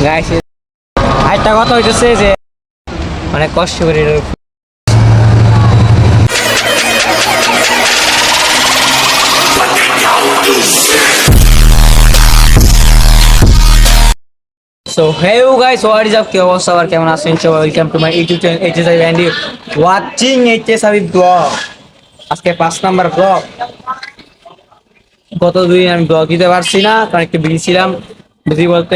Guys আরেকটা কথা হইতেছে যে অনেক কষ্ট করে so hey guys what is up, কি অবস্থা আর কেমন আছেন সবাই? Welcome to my YouTube channel HS I and you watching HS I vlog. আজকে 5 নাম্বার ব্লগ। গত 2 দিন আমি ব্লগ দিতে পারছি না কারণ একটু বিজি ছিলাম। বিজি বলতে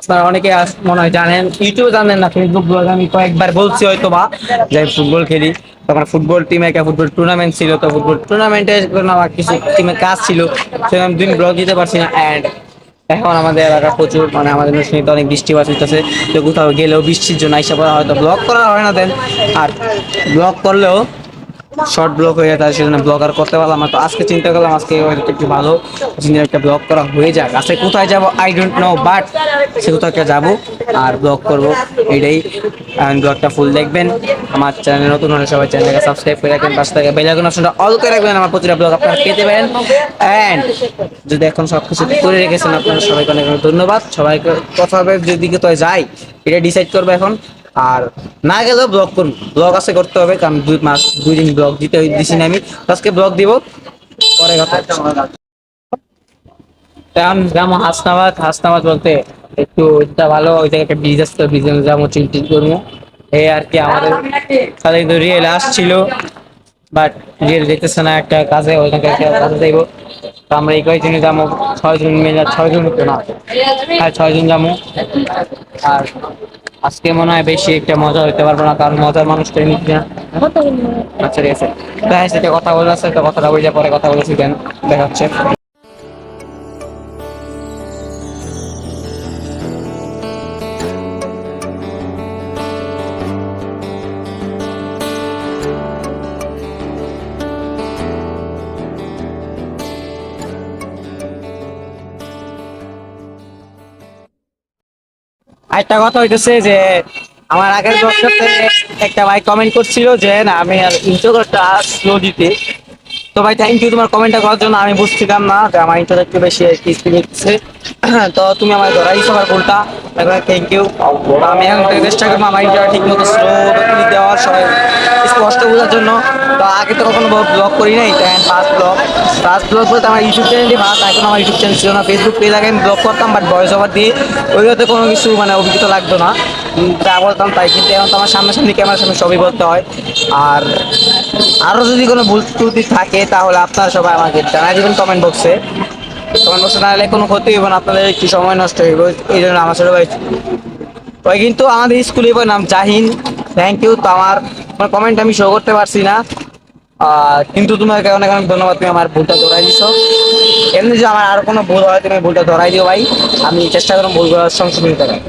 আপনারা অনেকে মনে হয় জানেন, ইউটিউবে জানেন না, ফেসবুক ব্লগ আমি কয়েকবার বলছি হয়তো বা যে আমি ফুটবল খেলি। তখন ফুটবল টিমে একটা ফুটবল টুর্নামেন্ট ছিল, তো ফুটবল টুর্নামেন্টে আমার কিছু টিমে কাজ ছিল, সেখানে আমি 2 দিন ব্লগ দিতে পারছি না। অ্যান্ড এখন আমাদের এলাকা প্রচুর মানে আমাদের নরসিংদীতে অনেক বৃষ্টিপাত হইতেছে, তো কোথাও গেলেও বৃষ্টির জন্য আইসা পড়া হয়তো ব্লগ করা হয় না দেন। আর ব্লগ করলেও শর্ট ব্লগ হয়ে যায়, সেজন্য ব্লগ আর করতে পারলাম না। তো আজকে চিন্তা করলাম আজকে একটু ভালো একটা ব্লগ করা হয়ে যাক। আজকে কোথায় যাব আই ডোন্ট নো, বাট সে কোথাও একটা যাবো আর ব্লগ করবো, এটাই। ব্লগটা ফুল দেখবেন। আমার চ্যানেল নতুন হলে সবাই চ্যানেলকে সাবস্ক্রাইব করে রাখবেন, পাশে থাকা বেল আইকন অপশনটা অল করে রাখবেন, আমার প্রতিটা ব্লগ আপনারা পেতে পারেন। অ্যান্ড যদি এখন সবকিছু করে রেখেছেন আপনারা সবাইকে অনেক অনেক ধন্যবাদ। সবাইকে কথা হবে যেদিকে তো যাই এটা ডিসাইড করবো এখন। আর না গেলেও ব্লগ করবো, ব্লগ আছে করতে হবে, কারণ 2 দিন ব্লগ দিছি না আমি। আজকে ব্লগ দিব, পরে কথা এখন যাবো হাসনাবাদ। হাসনাবাদ বলতে একটু এটা ভালো ওই জায়গায় একটা ব্রিজ আসতো, ব্রিজে যাবো, চিন্তিত করবো এই আর কি। আমাদের তাহলে কিন্তু রিয়েল আসছিল, বাট রিয়েল যেতেছে না একটা কাজে, ওইখানে একটা কাজে যাইবো। তো আমরা এই কয়েকজনে যাবো, 6 জন মিলে, 6 জন তো না, হ্যাঁ 6 জন যাবো। আর আজকে মনে হয় বেশি একটা মজা হইতে পারবো না, কারণ মজার মানুষটা নিচ্ছে না। আচ্ছা ঠিক আছে, দেখা যাচ্ছে কথা বলে আছে, তো কথাটা বলে পরে কথা বলেছি, দেন দেখা হচ্ছে। আরেকটা কথা হইতেছে যে আমার আগের ব্লগটাতে একটা ভাই কমেন্ট করছিল যে না আমি আর ইন্ট্রোটা স্লো দিতে। তো ভাই থ্যাংক ইউ তোমার কমেন্টটা করার জন্য। আমি বুঝছিলাম না যে আমার ইন্ট্রোটা একটু বেশি স্পিড হচ্ছে, তো তুমি আমার ধরাইছো আমার ভুলটা, থ্যাংক ইউ। আমি এখন থেকে চেষ্টা করবো আমার ইন্ট্রোটা ঠিক মতো স্লো দেওয়ার, সবাই স্পষ্ট বোঝার জন্য। তো আগে তো কখনো ব্লগ করি নাই, তাই ফার্স্ট ব্লগ বলতে আমার ইউটিউব চ্যানেলটি ফার্স্ট। এখন আমার ইউটিউব চ্যানেল ছিল না, ফেসবুক পেজ আগে আমি ব্লগ করতাম, বাট ভয়েস ওভার দিয়ে ওইগুলোতে কোনো কিছু মানে অভিজ্ঞতা লাগতো না, যা বলতাম তাই। কিন্তু এখন তো আমার সামনাসামনি ক্যামেরার সামনে সবই বলতে হয়। আর আরও যদি কোনো ভুল ত্রুটি থাকে তাহলে আপনারা সবাই আমাকে জানাই দেবেন কমেন্ট বক্সে। কমেন্ট বক্সে না হলে কোনো ক্ষতি হইব না, আপনাদের একটু সময় নষ্ট হইব, এই জন্য আমার ছোটো ভাই ওই কিন্তু আমাদের স্কুলে নাম জাহিন। Thank you. তো আমার কমেন্ট আমি শো করতে পারছি না, কিন্তু তোমাকে অনেক অনেক ধন্যবাদ, তুমি আমার ভুলটা ধরাই দিছো। এমনি যে আমার আর কোনো ভুল হয় তুমি ভুলটা ধরাই দিও ভাই, আমি চেষ্টা করবো ভুলগুলো সংশোধন করার।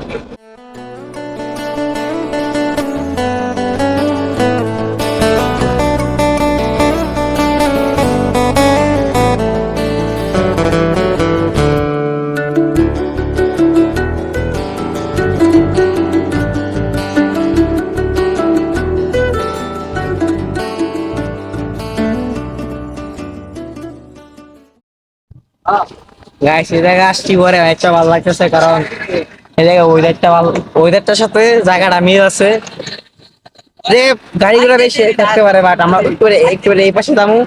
গাইস এই জায়গায় আসছি পরে একটা ভালো লাগতেছে, কারণ এই জায়গায় ওয়েদারটা ভালো, ওয়েদারটার সাথে জায়গাটা মিল আছে। যে গাড়িগুলো বেশি থাকতে পারে, বাট আমরা একটু এই পাশে দামু,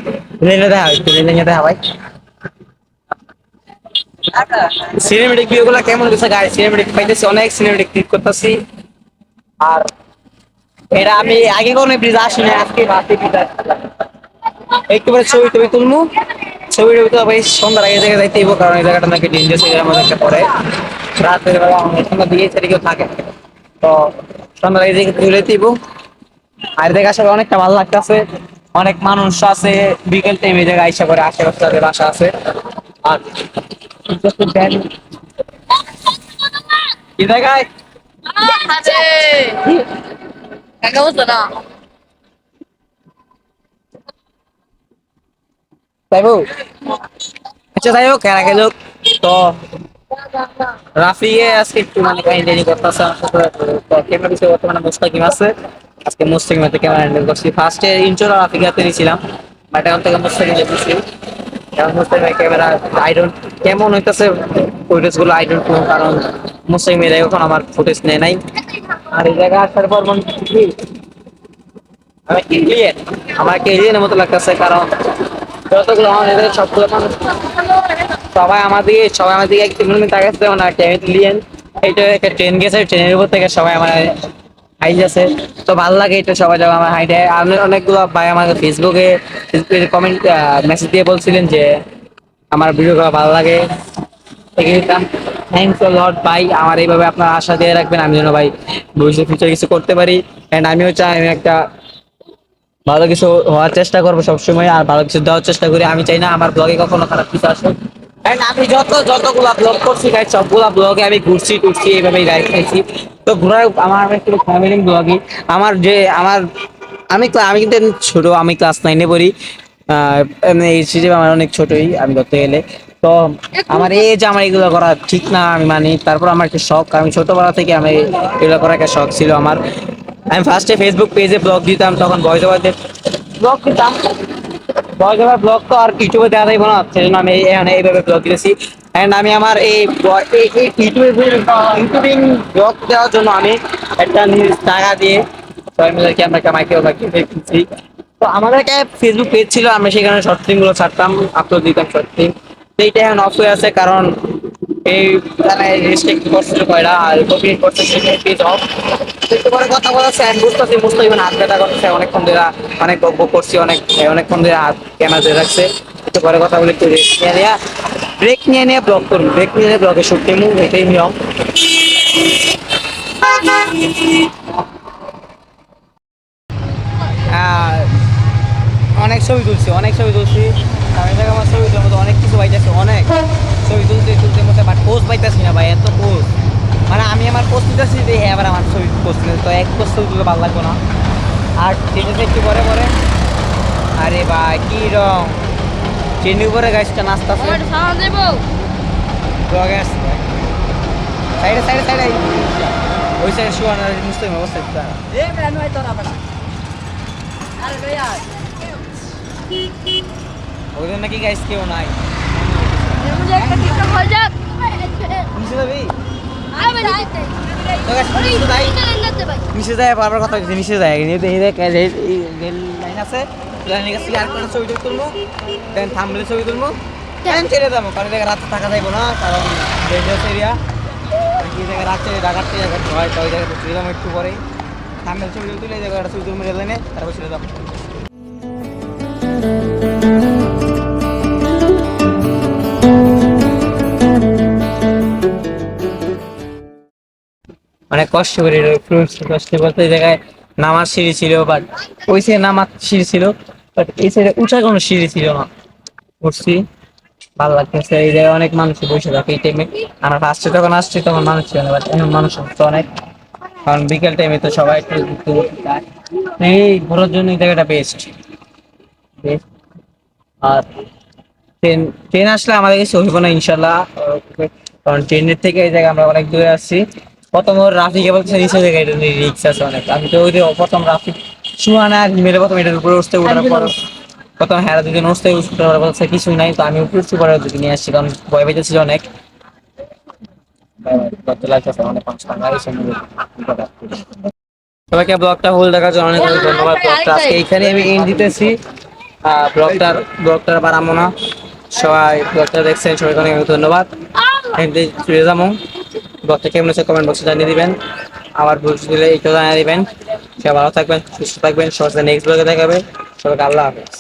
রেলে দেখা একটু রেলে দেখা ভাই। সিনেমেটিক ভিউ গুলা কেমন হচ্ছে গাইস? সিনেমেটিক পাইতেছি, অনেক সিনেমেটিক ক্লিক করতেছি। আর এটা আমি আগে কোনো ব্রিজ আসিনি, আজকে ভাবছি একটু পরে ছবি টবি তুলমু। ছবি টবি তো ভাই সন্ধ্যার আগে জায়গায় যাইতে হইব, কারণ এই জায়গাটা নাকি ডেঞ্জারাস এরিয়ার মধ্যে একটা পড়ে। রাতের বেলা সন্ধ্যা দিয়ে কেউ থাকে, তো সন্ধ্যার আগে জায়গায় তুলে দিব। আর দেখা আসলে অনেকটা ভালো লাগতেছে, অনেক মানুষ আছে বিকেল টাইমে এই জায়গায় আইসা করে, আশেপাশে তাদের বাসা আছে। আর কি জায়গায় তাইবো। আচ্ছা যাই হোক, কেনা গেল। তো রাফিয়ে আজকে একটু মানে কাহিনী করতেছে ক্যামেরা বিষয়ে। বর্তমানে মুস্তাকিম আছে, আজকে মুস্তাকিম হাতে ক্যামেরা হ্যান্ডেল করছি। ফার্স্টে ইন্ট্রো রাফিকে হাতে নিয়েছিলাম, বাট এখন থেকে মুস্তাকিম দেখতেছি। এখন মুস্তাকিম ক্যামেরা আই ডোন্ট কেমন হইতেছে ফুটেজ গুলো আই ডোন্ট নো, কারণ মুসলিমেরা এখন আমার ফুটেজ নেয় নাই। আর এই জায়গায় আসার পর মনে হচ্ছে কি আমি এলিয়েন, আমাকে এলিয়েনের মতো লাগতেছে, কারণ যতগুলো আমার এদের সবগুলো মানুষ সবাই আমাদের একটু তাকাচ্ছে না এলিয়েন। এইটা একটা ট্রেন গেছে, ট্রেনের উপর থেকে সবাই আমার হাই যাচ্ছে, তো ভালো লাগে এটা, সবাই যখন আমার হাই দেয়। অনেকগুলো ভাই আমাকে ফেসবুকে কমেন্ট মেসেজ দিয়ে বলছিলেন যে আমার ভিডিও করা ভালো লাগে। থ্যাংকস আ লট ভাই, আমার এইভাবে আপনার আশা দিয়ে রাখবেন আমি যেন ভাই ভবিষ্যৎ ফিউচার কিছু করতে পারি। এন্ড আমিও চাই আমি একটা ভালো কিছু হওয়ার চেষ্টা করবো সবসময়, আর ভালো কিছু দেওয়ার চেষ্টা করি। আমি চাই না আমার ব্লগে কখনো খারাপ কিছু আসুক। এন্ড আমি যতগুলা ব্লগ করছি গাইস, সবগুলা ব্লগে আমি ঘুরছি টুরছি এইভাবেই গাইড খাইছি। তো ঘোরার আমার একটু ফ্যামিলি ব্লগই আমার যে আমার আমি কিন্তু ছোট, আমি ক্লাস 9-এ পড়ি। এমনি এই হিসেবে আমার অনেক ছোটই আমি ধরতে গেলে। তো আমার এই যে আমার এগুলো করা ঠিক না আমি মানি, তারপর আমার একটা শখ, আমি ছোটবেলা থেকে আমি এগুলো করার একটা শখ ছিল আমার। আমি ফার্স্টে ফেসবুক পেজে ব্লগ দিতাম, তখন ভয়েস ওভার ব্লগ দিতাম। ভয়েস ওভার ব্লগ তো আর ইউটিউবে দেওয়া যাবে না, সেজন্য আমি এখানে এইভাবে ব্লগ দিয়েছি। এন্ড আমি আমার এই ইউটিউবিং ব্লগ দেওয়ার জন্য আমি একটা নিজ টাকা দিয়ে সবাই মিলে কি আমরা একটা মাইক্রো কিনছি। তো আমাদের একটা ফেসবুক পেজ ছিল, আমরা সেখানে শর্ট ফিল্ম গুলো ছাড়তাম, আপলোড দিতাম শর্ট ফিল্ম। এইটা এখন অফ হয়ে আছে, কারণ এই রেস্ট্রিক্ট করছিল কয়টা, আর কপিরাইট করছে সেটা পেজ অফ। একটু পরে কথা বলাচ্ছে আমি বুঝতেছি মুস্তাহিমান হাত ব্যথা করছে অনেকক্ষণ ধরে, অনেক বকবক করছি, অনেকক্ষণ ধরে হাত ক্যামেরা ধরে রাখছে। একটু পরে কথা বলে একটু রেস্ট নিয়ে নেওয়া, ব্রেক নিয়ে নিয়ে ব্লগ করুন, ব্রেক নিয়ে নিয়ে ব্লগে শুট নিমু, এটাই নিয়ম। আর অনেক ছবি তুলছি, আমি দেখে আমার ছবি তোলার মতো অনেক কিছু পাইতেছে, অনেক ছবি তুলতে মধ্যে, বাট পোস্ট পাইতেছি না ভাই, এত পোস্ট। মানে আমি আমার পোস্ট তুলতেছি যে হ্যাঁ আবার আমার ছবি পোস্ট তো এক পোস্ট তুলতে ভালো লাগবে না। আর ট্রেনেতে একটু পরে পরে, আরে ভাই কি রং ট্রেনের উপরে গাছটা নাস্তা সাইডে সাইডে সাইডে ওই সাইডে শুয়ানোর মুসলিম অবস্থা ওই জন্য নাকি গাইস কেউ নাই। নিচে যায় বারবার কথা হচ্ছে, নিচে যায় রেল লাইন আছে, লাইনের কাছে আর কোনো ছবি তুলবো, দেন থামলে ছবি তুলবো, দেন ছেড়ে যাবো, কারণ জায়গায় রাত থাকা যাইবো না, কারণ ডেঞ্জারাস এরিয়া। এই জায়গায় রাত্রে ডাকাতে হয়, তো ওই জায়গায় চলে যাবো একটু পরেই, থামলে ছবি তুলে এই জায়গায় ছবি তুলবো রেল লাইনে, তারপর ছেড়ে যাবো। অনেক কষ্ট করে কষ্ট করতে, এই জায়গায় নামার সিঁড়ি ছিল, বাট ওই সাইডে নামার সিঁড়ি ছিল, বাট এই সাইডে উঁচা কোনো সিঁড়ি ছিল না। উঠছি, ভালো লাগতেছে, এই জায়গায় অনেক মানুষ বসে থাকে এই টাইমে। আমরা ফার্স্টে যখন আসছি তখন মানুষ ছিল না, বাট এখন মানুষ হচ্ছে অনেক, কারণ বিকেল টাইমে তো সবাই একটু ঘুরতে ঘুরতে যায়। এই ঘোরার জন্য এই জায়গাটা বেস্ট। আর ট্রেন ট্রেন আসলে আমাদের কিছু হইব না ইনশাল্লাহ, কারণ ট্রেনের থেকে এই জায়গায় আমরা অনেক দূরে আসছি। প্রথম ওর রাফিকে বলছে নিচে জায়গায় এটা রিক্স আছে অনেক, আমি তো ওই যে প্রথম রাফিক সুহানা মেরে প্রথম এটার উপরে উঠতে ওঠার পর প্রথম হ্যাঁ দুদিন উঠতে বলছে কিছুই নাই, তো আমি উপরে উঠছি পরে দুদিন নিয়ে আসছি, কারণ ভয় পেয়েছি অনেক। সবাইকে ব্লগটা হোল দেখার জন্য অনেক অনেক ধন্যবাদ। ব্লগটা আজকে এইখানে আমি এন্ড দিতেছি, ব্লগটার বাড়াবো না। সবাই ব্লগটা দেখছেন, সবাইকে অনেক অনেক ধন্যবাদ। চলে যাবো, ব্লগটা কেমন হচ্ছে কমেন্ট বক্সে জানিয়ে দিবেন, আবার ভুল দিলে একটু জানিয়ে দিবেন। সবাই ভালো থাকবেন, সুস্থ থাকবেন, সবার সাথে নেক্সট ব্লগে দেখাবে। সবাইকে আল্লাহ হাফেজ।